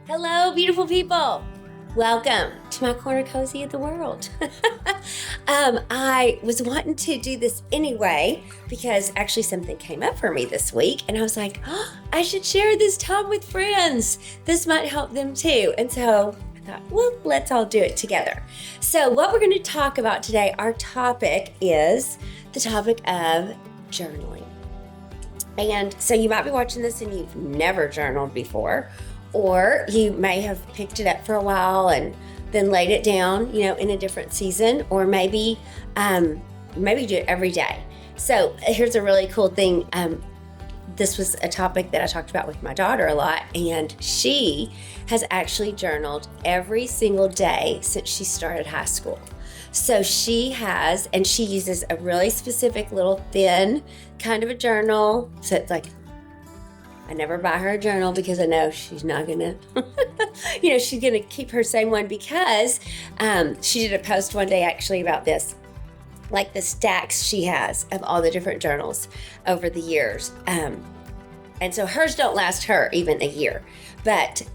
Hello, beautiful people. Welcome to my corner cozy of the world. I was wanting to do this anyway because actually something came up for me this week, and I was like, oh, I should share this time with friends. This might help them too. And so I thought, well, let's all do it together. So what we're going to talk about today, our topic is the topic of journaling. And so you might be watching this and you've never journaled before, or you may have picked it up for a while and then laid it down, in a different season, or maybe do it every day. So here's a really cool thing. This was a topic that I talked about with my daughter a lot, and she has actually journaled every single day since she started high school. So she has, and she uses a really specific little thin kind of a journal. So it's like, I never buy her a journal because I know she's not gonna, she's gonna keep her same one, because she did a post one day actually about this, like the stacks she has of all the different journals over the years. And so hers don't last her even a year, but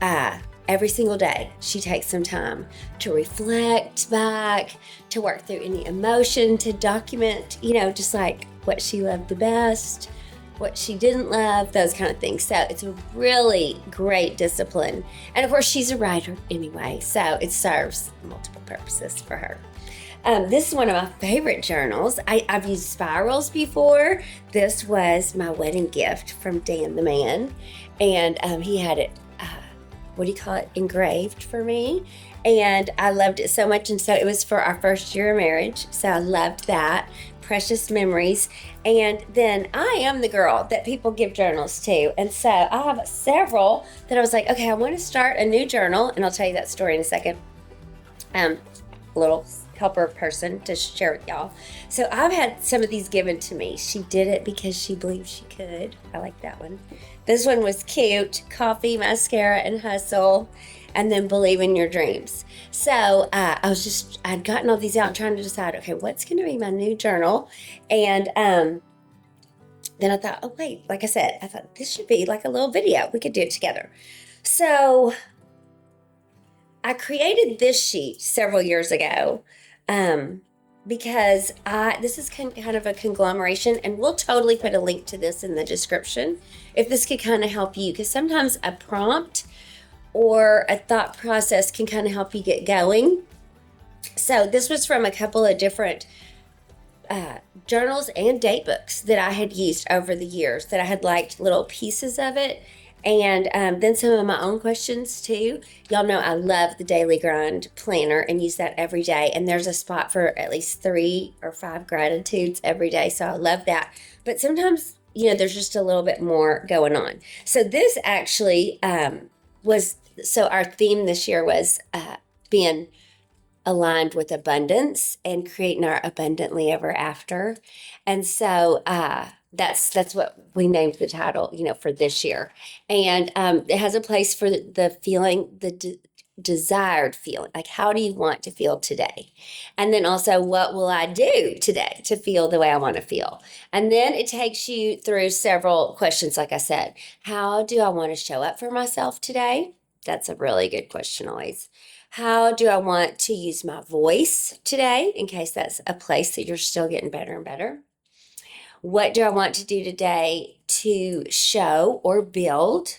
every single day she takes some time to reflect back, to work through any emotion, to document, just like what she loved the best, what she didn't love, those kind of things. So it's a really great discipline. And of course, she's a writer anyway, so it serves multiple purposes for her. This is one of my favorite journals. I've used spirals before. This was my wedding gift from Dan the man. And he had it, engraved for me. And I loved it so much. And so it was for our first year of marriage. So I loved that. Precious memories. And then I am the girl that people give journals to. And so I have several that I was like, okay, I want to start a new journal. And I'll tell you that story in a second. A little helper person to share with y'all. So I've had some of these given to me. She did it because she believed she could. I like that one. This one was cute. Coffee, mascara, and hustle. And then believe in your dreams. So I'd gotten all these out trying to decide, okay, what's going to be my new journal? And then I thought, oh, wait, like I said, I thought this should be like a little video. We could do it together. So I created this sheet several years ago because this is kind of a conglomeration, and we'll totally put a link to this in the description if this could kind of help you, because sometimes a prompt or a thought process can kind of help you get going. So this was from a couple of different journals and date books that I had used over the years, that I had liked little pieces of it. And then some of my own questions too. Y'all know I love the Daily Grind planner and use that every day. And there's a spot for at least 3 or 5 gratitudes every day. So I love that. But sometimes, there's just a little bit more going on. So this actually so our theme this year was being aligned with abundance and creating our abundantly ever after. And so that's what we named the title, for this year. And it has a place for the feeling, the desired feeling, like how do you want to feel today? And then also, what will I do today to feel the way I want to feel? And then it takes you through several questions. Like I said, how do I want to show up for myself today? That's a really good question always. How do I want to use my voice today, in case that's a place that you're still getting better and better? What do I want to do today to show or build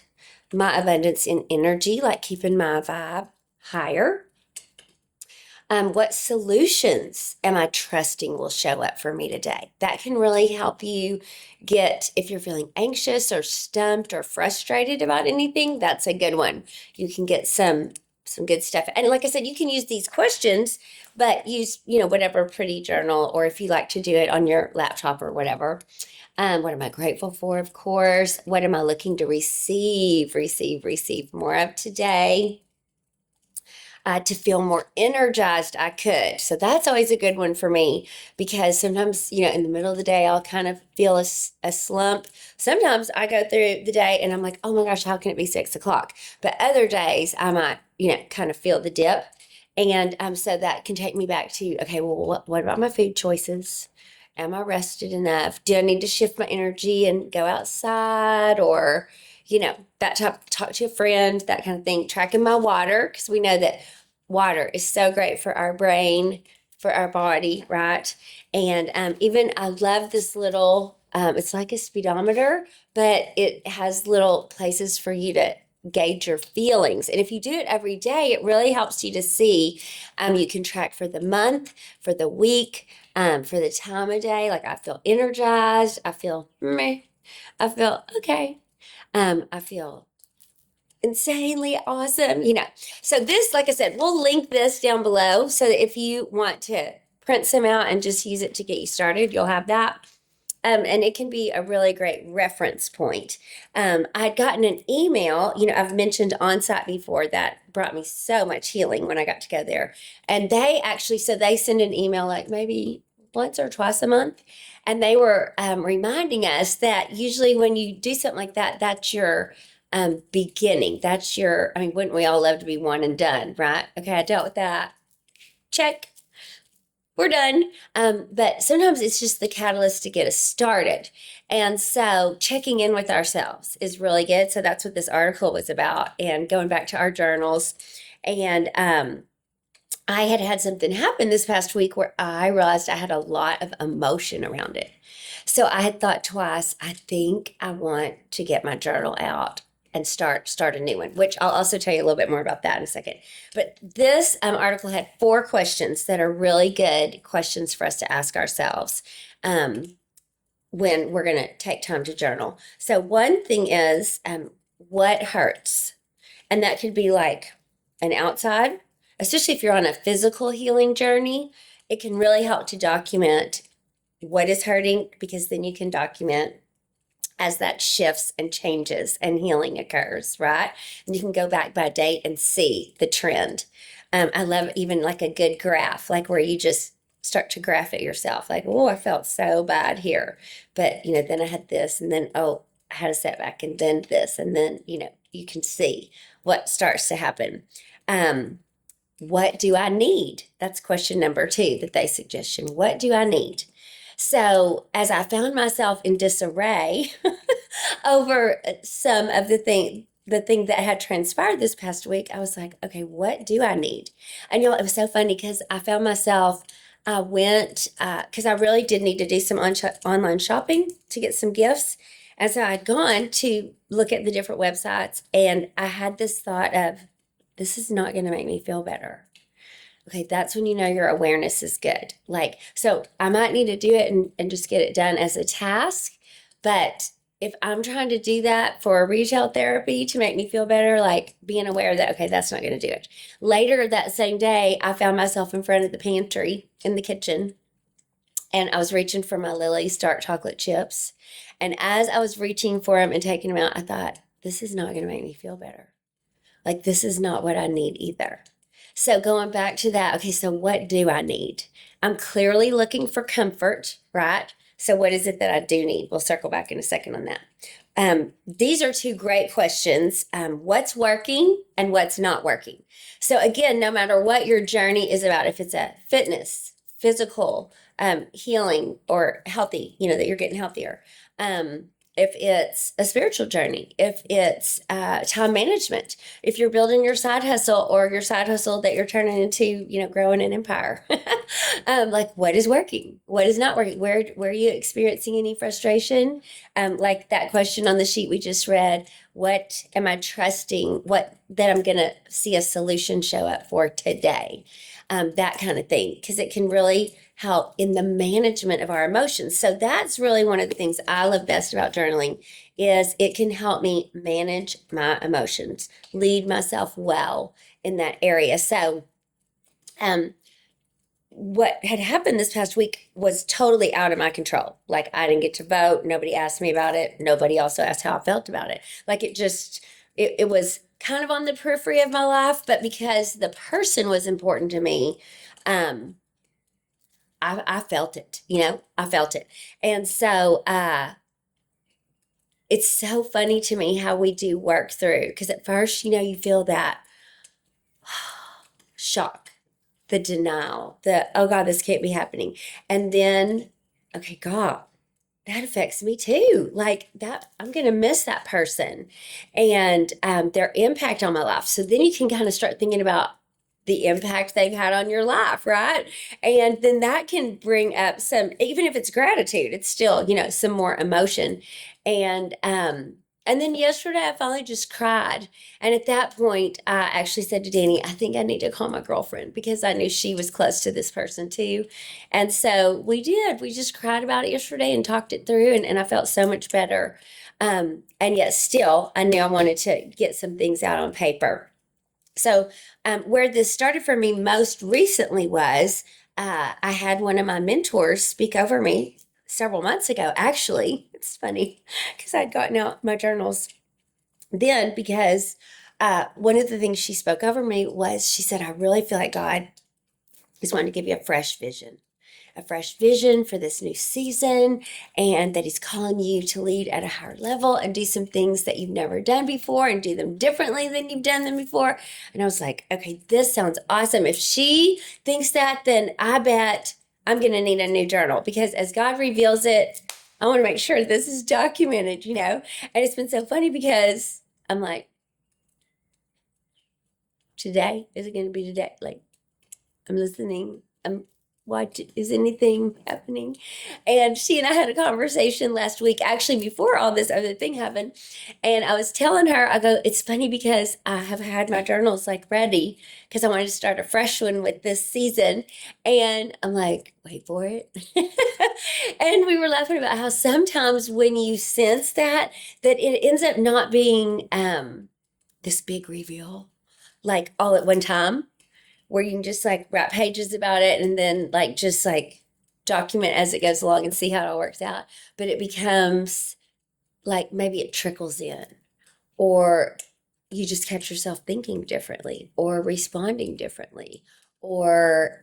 my abundance in energy, like keeping my vibe higher? What solutions am I trusting will show up for me today? That can really help you get, if you're feeling anxious or stumped or frustrated about anything, that's a good one. You can get some good stuff. And like I said, you can use these questions, but use, whatever pretty journal, or if you like to do it on your laptop or whatever. What am I grateful for? Of course. What am I looking to receive more of today? To feel more energized, I could. So that's always a good one for me, because sometimes, in the middle of the day, I'll kind of feel a slump. Sometimes I go through the day and I'm like, oh my gosh, how can it be 6:00? But other days I might, kind of feel the dip. And so that can take me back to, okay, well, what about my food choices? Am I rested enough? Do I need to shift my energy and go outside, or, that talk to a friend, that kind of thing. Tracking my water, because we know that water is so great for our brain, for our body, right? And even I love this little, it's like a speedometer, but it has little places for you to gauge your feelings. And if you do it every day, it really helps you to see. You can track for the month, for the week, for the time of day. Like I feel energized. I feel meh. I feel okay. I feel insanely awesome. So this, like I said, we'll link this down below so that if you want to print some out and just use it to get you started, you'll have that. And it can be a really great reference point. I had gotten an email, I've mentioned Onsite before, that brought me so much healing when I got to go there. And they actually, so they send an email like maybe once or twice a month. And they were reminding us that usually when you do something like that, that's your beginning. That's wouldn't we all love to be one and done, right? Okay, I dealt with that. Check. We're done. But sometimes it's just the catalyst to get us started. And so checking in with ourselves is really good. So that's what this article was about, and going back to our journals. And I had something happen this past week where I realized I had a lot of emotion around it. So I had thought twice, I think I want to get my journal out and start a new one, which I'll also tell you a little bit more about that in a second. But this article had 4 questions that are really good questions for us to ask ourselves when we're going to take time to journal. So one thing is, what hurts? And that could be like an outside, especially if you're on a physical healing journey. It can really help to document what is hurting, because then you can document as that shifts and changes and healing occurs, right? And you can go back by date and see the trend. I love even like a good graph, like where you just start to graph it yourself. Like, oh, I felt so bad here, but then I had this, and then, oh, I had a setback, and then this, and then, you can see what starts to happen. What do I need? That's question number 2 that they suggestion. What do I need? So as I found myself in disarray over some of the thing that had transpired this past week, I was like, okay, what do I need? And it was so funny because I found myself, I went, because I really did need to do some online shopping to get some gifts. And so I'd gone to look at the different websites, and I had this thought of, this is not going to make me feel better. Okay, that's when you know your awareness is good. Like, so I might need to do it and just get it done as a task. But if I'm trying to do that for retail therapy to make me feel better, like being aware that, okay, that's not going to do it. Later that same day, I found myself in front of the pantry in the kitchen, and I was reaching for my Lily's dark chocolate chips. And as I was reaching for them and taking them out, I thought, this is not going to make me feel better. Like, this is not what I need either. So going back to that, okay, so what do I need? I'm clearly looking for comfort, right? So what is it that I do need? We'll circle back in a second on that. These are 2 great questions. What's working and what's not working? So again, no matter what your journey is about, if it's a fitness, physical, healing, or healthy, that you're getting healthier. If it's a spiritual journey, if it's time management, if you're building your side hustle, or your side hustle that you're turning into, growing an empire, like what is working, what is not working, where are you experiencing any frustration? Like that question on the sheet we just read, what am I trusting, that I'm going to see a solution show up for today? That kind of thing, because it can really help in the management of our emotions. So that's really one of the things I love best about journaling, is it can help me manage my emotions, lead myself well in that area. So what had happened this past week was totally out of my control. Like, I didn't get to vote. Nobody asked me about it. Nobody also asked how I felt about it. Like, it was kind of on the periphery of my life, but because the person was important to me, I felt it, I felt it. And so, it's so funny to me how we do work through, because at first, you feel that shock, the denial, oh God, this can't be happening. And then, okay, God, that affects me too. Like that, I'm going to miss that person and their impact on my life. So then you can kind of start thinking about the impact they've had on your life, right? And then that can bring up some, even if it's gratitude, it's still, some more emotion. And then yesterday I finally just cried. And at that point, I actually said to Danny, I think I need to call my girlfriend because I knew she was close to this person too. And so we did. We just cried about it yesterday and talked it through, and I felt so much better. And yet still, I knew I wanted to get some things out on paper. So where this started for me most recently was I had one of my mentors speak over me several months ago. Actually, it's funny because I'd gotten out my journals then because one of the things she spoke over me was she said, I really feel like God is wanting to give you a fresh vision for this new season, and that he's calling you to lead at a higher level and do some things that you've never done before and do them differently than you've done them before. And I was like, okay, this sounds awesome. If she thinks that, then I bet I'm going to need a new journal, because as God reveals it, I want to make sure this is documented, And it's been so funny because I'm like, today, is it going to be today? Like, I'm listening. What is anything happening? And she and I had a conversation last week, actually before all this other thing happened. And I was telling her, I go, it's funny because I have had my journals like ready because I wanted to start a fresh one with this season. And I'm like, wait for it. And we were laughing about how sometimes when you sense that it ends up not being this big reveal, like all at one time, where you can just like write pages about it and then like just like document as it goes along and see how it all works out. But it becomes like maybe it trickles in, or you just catch yourself thinking differently or responding differently, or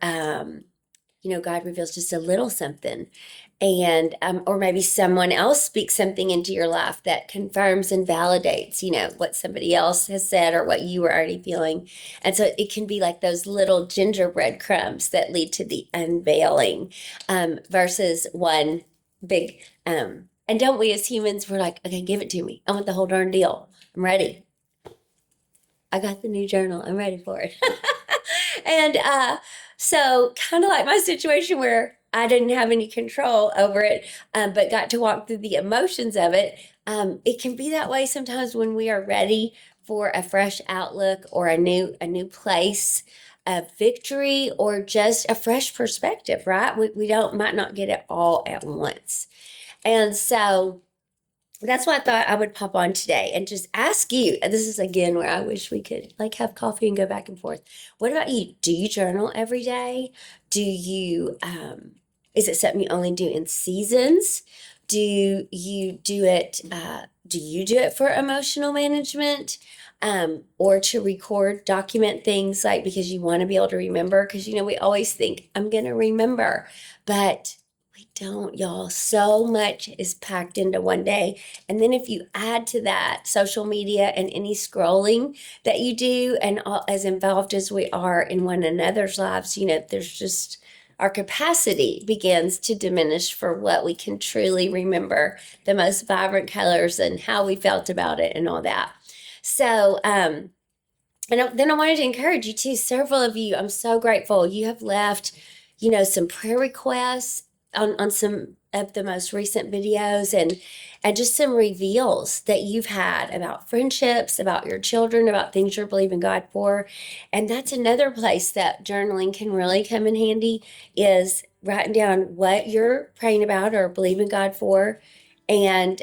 God reveals just a little something, and or maybe someone else speaks something into your life that confirms and validates what somebody else has said or what you were already feeling. And so it can be like those little gingerbread crumbs that lead to the unveiling, versus one big and don't we as humans, we're like, okay, give it to me, I want the whole darn deal, I'm ready, I got the new journal, I'm ready for it. And so kind of like my situation where I didn't have any control over it, but got to walk through the emotions of it. It can be that way sometimes when we are ready for a fresh outlook or a new place of victory, or just a fresh perspective, right? We might not get it all at once. And so that's why I thought I would pop on today and just ask you. And this is again where I wish we could like have coffee and go back and forth. What about you? Do you journal every day? Do you, is it something you only do in seasons? Do you do it, for emotional management? Or to record, document things, like because you want to be able to remember? Because, we always think, I'm going to remember, but we don't, y'all. So much is packed into one day. And then if you add to that social media and any scrolling that you do, and as involved as we are in one another's lives, there's just, our capacity begins to diminish for what we can truly remember, the most vibrant colors and how we felt about it and all that. So, and then I wanted to encourage you too. Several of you, I'm so grateful. You have left, some prayer requests on some of the most recent videos, and just some reveals that you've had about friendships, about your children, about things you're believing God for. And that's another place that journaling can really come in handy, is writing down what you're praying about or believing God for. And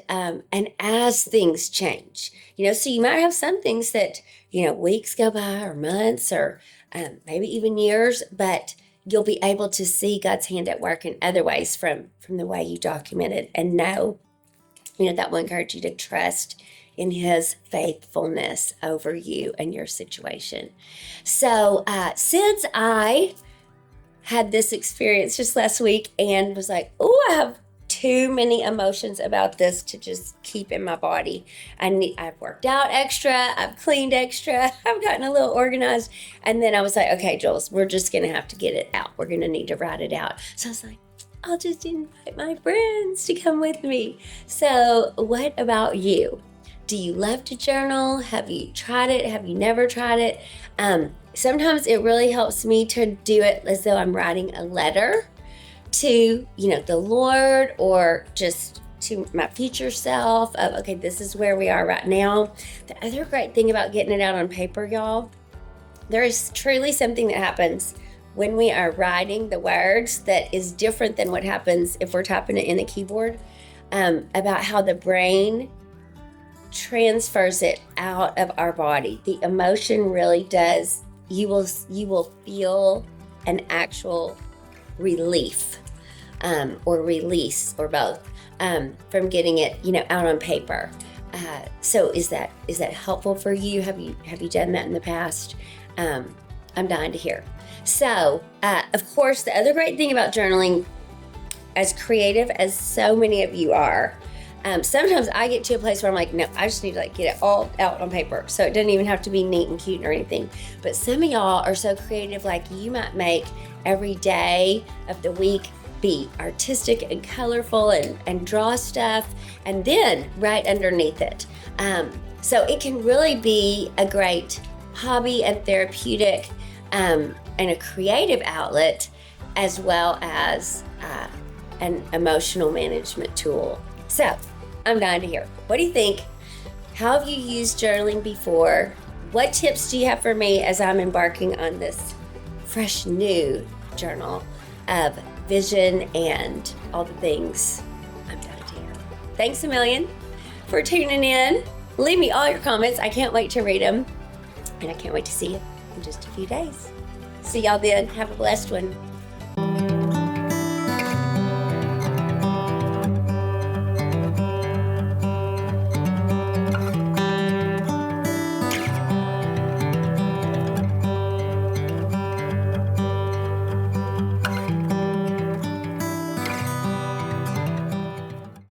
as things change, so you might have some things that, weeks go by or months or maybe even years, but you'll be able to see God's hand at work in other ways from the way you document it, and know, that will encourage you to trust in his faithfulness over you and your situation. So since I had this experience just last week and was like, oh, I have too many emotions about this to just keep in my body. I've worked out extra, I've cleaned extra, I've gotten a little organized. And then I was like, okay, Jules, we're just going to have to get it out. We're going to need to write it out. So I was like, I'll just invite my friends to come with me. So, what about you? Do you love to journal? Have you tried it? Have you never tried it? Sometimes it really helps me to do it as though I'm writing a letter to, the Lord, or just to my future self of, okay, this is where we are right now. The other great thing about getting it out on paper, y'all, there is truly something that happens when we are writing the words that is different than what happens if we're typing it in a keyboard, about how the brain transfers it out of our body. The emotion really does. You will feel an actual relief, or release, or both, from getting it out on paper. So is that helpful for you? Have you done that in the past? I'm dying to hear. So of course, the other great thing about journaling, as creative as so many of you are, sometimes I get to a place where I'm like, no, I just need to get it all out on paper. So it doesn't even have to be neat and cute or anything. But some of y'all are so creative, you might make every day of the week be artistic and colorful, and draw stuff and then write underneath it. So it can really be a great hobby and therapeutic, and a creative outlet, as well as an emotional management tool. So I'm dying to hear. What do you think? How have you used journaling before? What tips do you have for me as I'm embarking on this fresh new journal of vision and all the things? I'm dying to hear. Thanks a million for tuning in. Leave me all your comments. I can't wait to read them. And I can't wait to see you in just a few days. See y'all then. Have a blessed one.